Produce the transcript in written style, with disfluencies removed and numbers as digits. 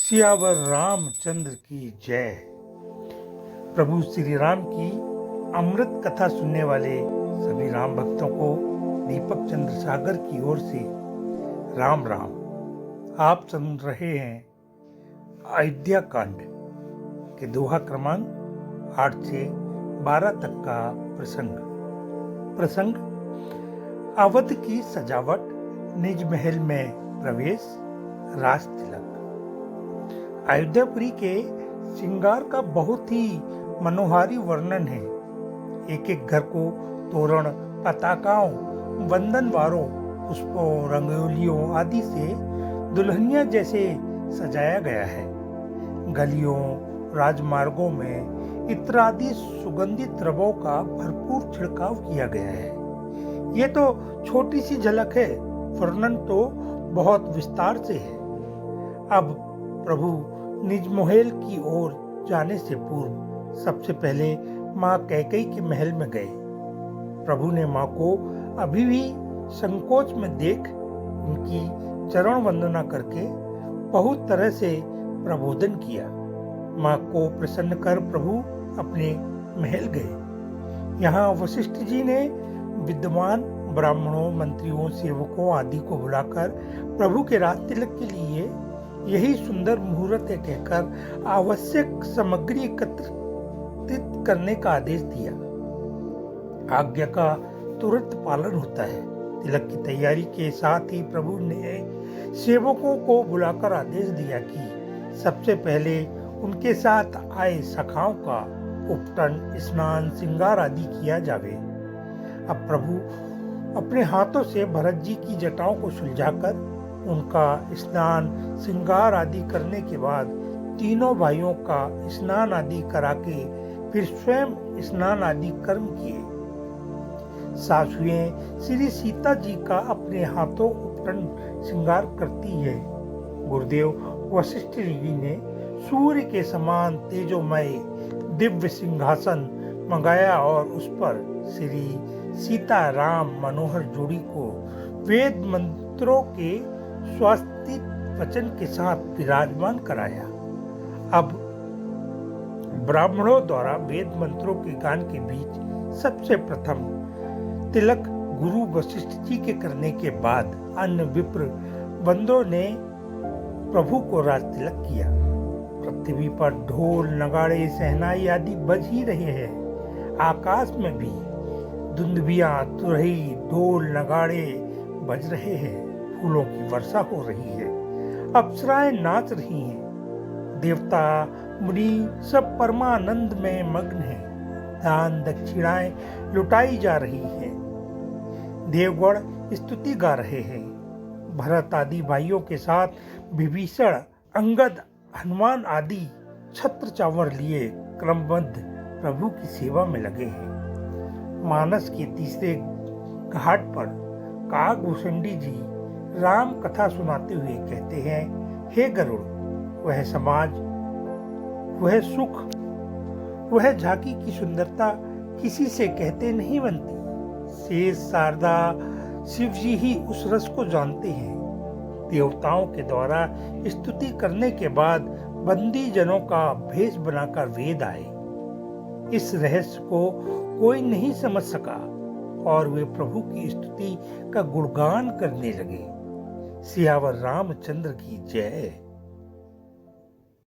सियावर रामचंद्र की जय। प्रभु श्री राम की अमृत कथा सुनने वाले सभी राम भक्तों को दीपक चंद्र सागर की ओर से राम राम। आप सुन रहे हैं अयोध्या कांड के दोहा क्रमांक 8 से 12 तक का प्रसंग अवध की सजावट, निज महल में प्रवेश, राज तिलक। अयोध्यापुरी के श्रृंगार का बहुत ही मनोहारी वर्णन है। एक एक घर को तोरण, पताकाओं, वंदनवारों, पुष्पों, रंगोलियों आदि से दुल्हनिया जैसे सजाया गया है। गलियों, राजमार्गों में इत्र आदि सुगंधित द्रव्यों का भरपूर छिड़काव किया गया है। ये तो छोटी सी झलक है, वर्णन तो बहुत विस्तार से है। अब प्रभु निज महल की ओर जाने से पूर्व सबसे पहले माँ कैकेयी के महल में गए। प्रभु ने माँ को अभी भी संकोच में देख उनकी चरण वंदना करके बहुत तरह से प्रबोधन किया। माँ को प्रसन्न कर प्रभु अपने महल गए। यहाँ वशिष्ठ जी ने विद्वान ब्राह्मणों, मंत्रियों, सेवकों आदि को बुलाकर प्रभु के राज तिलक के लिए यही सुंदर मुहूर्त है कहकर आवश्यक सामग्री एकत्रित करने का आदेश दिया। आज्ञा का तुरंत पालन होता है। तिलक की तैयारी के साथ ही प्रभु ने सेवकों को बुलाकर आदेश दिया कि सबसे पहले उनके साथ आए सखाओं का उपटन, स्नान, श्रृंगार आदि किया जावे। अब प्रभु अपने हाथों से भरत जी की जटाओं को सुलझाकर उनका स्नान, श्रृंगार आदि करने के बाद तीनों भाइयों का स्नान आदि करा के फिर स्वयं स्नान आदि कर्म किए। सासुएं श्री सीता जी का अपने हाथों उपटन श्रृंगार करती है। गुरुदेव वशिष्ठ जी ने सूर्य के समान तेजोमय दिव्य सिंहासन मंगाया और उस पर श्री सीता राम मनोहर जोड़ी को वेद मंत्रों के स्वास्तिक वचन के साथ विराजमान कराया। अब ब्राह्मणों द्वारा वेद मंत्रों के गान के बीच सबसे प्रथम तिलक गुरु वशिष्ठ जी के करने के बाद अन्य विप्र बंदों ने प्रभु को राज तिलक किया। पृथ्वी पर ढोल, नगाड़े, सहनाई आदि बज ही रहे हैं। आकाश में भी दुंदुभियां, तुरही, ढोल, नगाड़े बज रहे हैं। फूलों की वर्षा हो रही है। अप्सराएं नाच रही हैं। देवता मुनि सब परमानंद में मग्न हैं। दान दक्षिणाएं लुटाई जा रही हैं। देवगण स्तुति गा रहे हैं। भरत आदि भाइयों के साथ विभीषण, अंगद, हनुमान आदि छत्र चावर लिए क्रमबद्ध प्रभु की सेवा में लगे हैं। मानस के तीसरे घाट पर काकभूषणी जी राम कथा सुनाते हुए कहते हैं, हे गरुड़, वह समाज, वह सुख, वह झांकी की सुंदरता किसी से कहते नहीं बनती। शेष, शारदा, शिव जी ही उस रस को जानते हैं। देवताओं के द्वारा स्तुति करने के बाद बंदी जनों का भेष बनाकर वेद आए। इस रहस्य को कोई नहीं समझ सका और वे प्रभु की स्तुति का गुणगान करने लगे। सियावर रामचंद्र की जय।